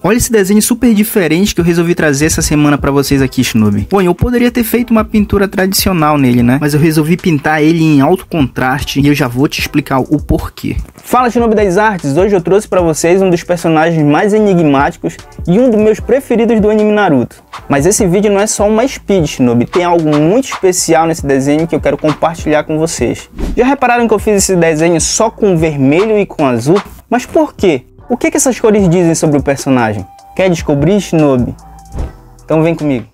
Olha esse desenho super diferente que eu resolvi trazer essa semana pra vocês aqui, Shinobi. Bom, eu poderia ter feito uma pintura tradicional nele, né? Mas eu resolvi pintar ele em alto contraste e eu já vou te explicar o porquê. Fala, Shinobi das Artes! Hoje eu trouxe pra vocês um dos personagens mais enigmáticos e um dos meus preferidos do anime Naruto. Mas esse vídeo não é só uma speed, Shinobi. Tem algo muito especial nesse desenho que eu quero compartilhar com vocês. Já repararam que eu fiz esse desenho só com vermelho e com azul? Mas por quê? O que essas cores dizem sobre o personagem? Quer descobrir, Shinobi? Então vem comigo.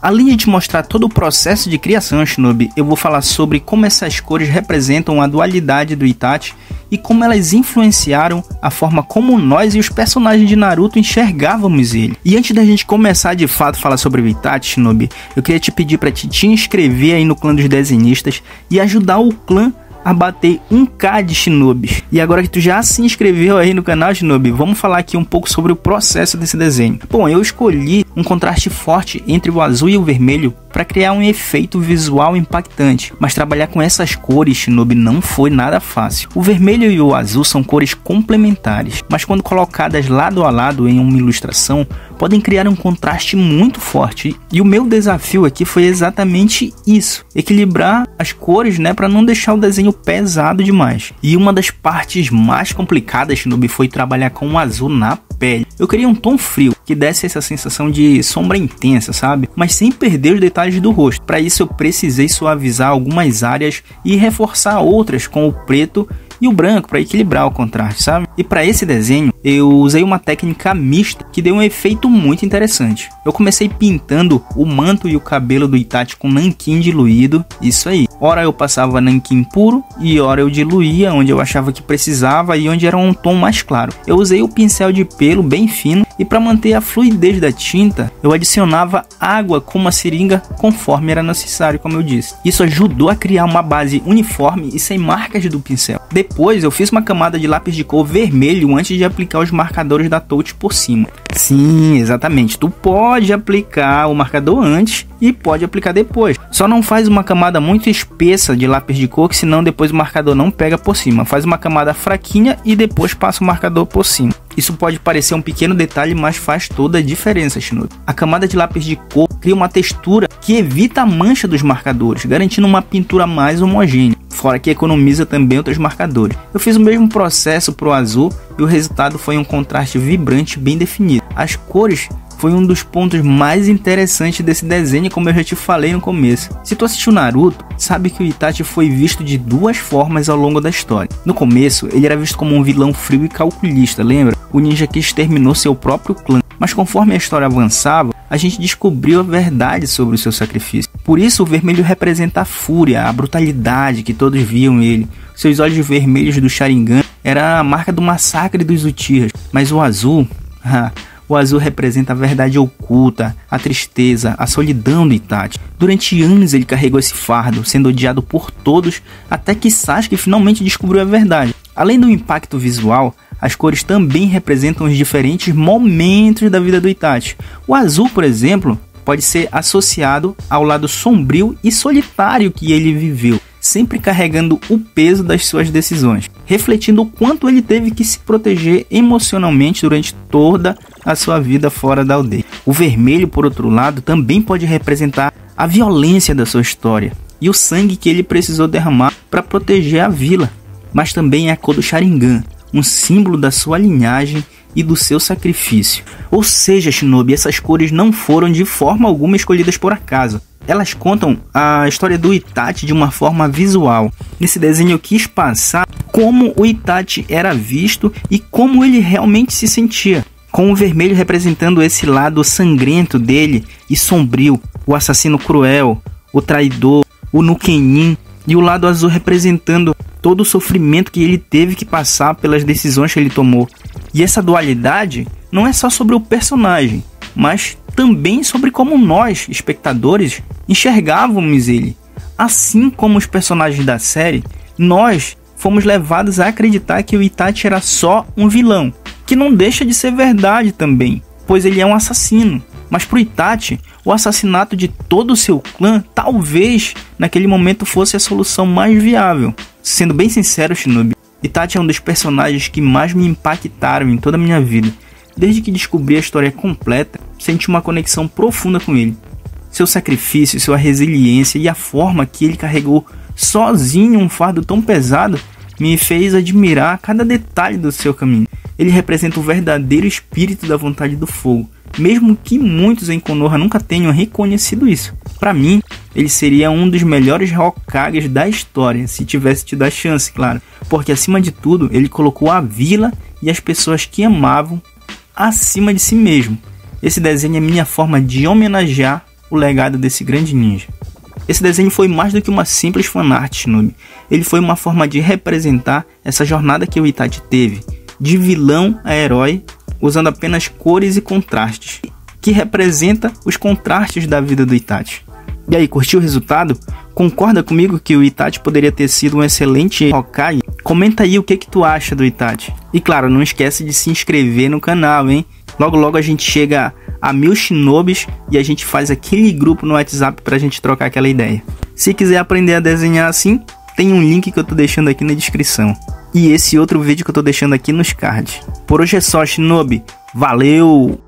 Além de te mostrar todo o processo de criação, Shinobi, eu vou falar sobre como essas cores representam a dualidade do Itachi e como elas influenciaram a forma como nós e os personagens de Naruto enxergávamos ele. E antes da gente começar de fato a falar sobre o Itachi, Shinobi, eu queria te pedir para te inscrever aí no clã dos desenhistas e ajudar o clã a bater 1k de Shinobis. E agora que tu já se inscreveu aí no canal, Shinobi, vamos falar aqui um pouco sobre o processo desse desenho. Bom, eu escolhi um contraste forte entre o azul e o vermelho para criar um efeito visual impactante, mas trabalhar com essas cores, Shinobi, não foi nada fácil. O vermelho e o azul são cores complementares, mas quando colocadas lado a lado em uma ilustração, podem criar um contraste muito forte. E o meu desafio aqui foi exatamente isso, equilibrar as cores, né, para não deixar o desenho pesado demais. E uma das partes mais complicadas, Shinobi, foi trabalhar com o azul na pele. Eu queria um tom frio, que desse essa sensação de sombra intensa, sabe? Mas sem perder os detalhes do rosto. Para isso eu precisei suavizar algumas áreas e reforçar outras com o preto e o branco para equilibrar o contraste, sabe? E para esse desenho eu usei uma técnica mista que deu um efeito muito interessante. Eu comecei pintando o manto e o cabelo do Itachi com nanquim diluído, isso aí. Ora eu passava nanquim puro e ora eu diluía onde eu achava que precisava e onde era um tom mais claro. Eu usei o pincel de pelo bem fino e para manter a fluidez da tinta eu adicionava água com uma seringa conforme era necessário, como eu disse. Isso ajudou a criar uma base uniforme e sem marcas do pincel. Depois eu fiz uma camada de lápis de cor vermelho antes de aplicar os marcadores da Touch por cima. Sim, exatamente, tu pode aplicar o marcador antes e pode aplicar depois. Só não faz uma camada muito espessa de lápis de cor, que senão depois o marcador não pega por cima. Faz uma camada fraquinha e depois passa o marcador por cima. Isso pode parecer um pequeno detalhe, mas faz toda a diferença, Shinobi. A camada de lápis de cor cria uma textura que evita a mancha dos marcadores, garantindo uma pintura mais homogênea. Fora que economiza também outros marcadores. Eu fiz o mesmo processo para o azul e o resultado foi um contraste vibrante bem definido. As cores foi um dos pontos mais interessantes desse desenho, como eu já te falei no começo. Se tu assistiu Naruto, sabe que o Itachi foi visto de duas formas ao longo da história. No começo, ele era visto como um vilão frio e calculista, lembra? O ninja que exterminou seu próprio clã. Mas conforme a história avançava, a gente descobriu a verdade sobre o seu sacrifício. Por isso o vermelho representa a fúria, a brutalidade que todos viam nele. Seus olhos vermelhos do Sharingan era a marca do massacre dos Uchihas. Mas o azul... O azul representa a verdade oculta, a tristeza, a solidão do Itachi. Durante anos ele carregou esse fardo, sendo odiado por todos, até que Sasuke finalmente descobriu a verdade. Além do impacto visual, as cores também representam os diferentes momentos da vida do Itachi. O azul, por exemplo, pode ser associado ao lado sombrio e solitário que ele viveu, sempre carregando o peso das suas decisões, refletindo o quanto ele teve que se proteger emocionalmente durante toda a sua vida fora da aldeia. O vermelho, por outro lado, também pode representar a violência da sua história e o sangue que ele precisou derramar para proteger a vila, mas também é a cor do Sharingan, um símbolo da sua linhagem e do seu sacrifício. Ou seja, Shinobi, essas cores não foram de forma alguma escolhidas por acaso. Elas contam a história do Itachi de uma forma visual. Nesse desenho eu quis passar como o Itachi era visto e como ele realmente se sentia, com o vermelho representando esse lado sangrento dele e sombrio, o assassino cruel, o traidor, o Nukenin, e o lado azul representando todo o sofrimento que ele teve que passar pelas decisões que ele tomou. E essa dualidade não é só sobre o personagem, mas também sobre como nós, espectadores, enxergávamos ele. Assim como os personagens da série, nós fomos levados a acreditar que o Itachi era só um vilão, que não deixa de ser verdade também, pois ele é um assassino. Mas para o Itachi, o assassinato de todo o seu clã talvez naquele momento fosse a solução mais viável. Sendo bem sincero, Shinobi, Itachi é um dos personagens que mais me impactaram em toda a minha vida. Desde que descobri a história completa, senti uma conexão profunda com ele. Seu sacrifício, sua resiliência e a forma que ele carregou sozinho um fardo tão pesado me fez admirar cada detalhe do seu caminho. Ele representa o verdadeiro espírito da vontade do fogo, mesmo que muitos em Konoha nunca tenham reconhecido isso. Para mim, ele seria um dos melhores Hokages da história, se tivesse tido a chance, claro. Porque acima de tudo, ele colocou a vila e as pessoas que amavam acima de si mesmo. Esse desenho é minha forma de homenagear o legado desse grande ninja. Esse desenho foi mais do que uma simples fanart, Shinobi. Ele foi uma forma de representar essa jornada que o Itachi teve, de vilão a herói, usando apenas cores e contrastes, que representa os contrastes da vida do Itachi. E aí, curtiu o resultado? Concorda comigo que o Itachi poderia ter sido um excelente Hokage? Comenta aí o que tu acha do Itachi. E claro, não esquece de se inscrever no canal, hein? Logo logo a gente chega a 1000 Shinobis e a gente faz aquele grupo no WhatsApp pra gente trocar aquela ideia. Se quiser aprender a desenhar assim, tem um link que eu tô deixando aqui na descrição. E esse outro vídeo que eu tô deixando aqui nos cards. Por hoje é só, Shinobi. Valeu!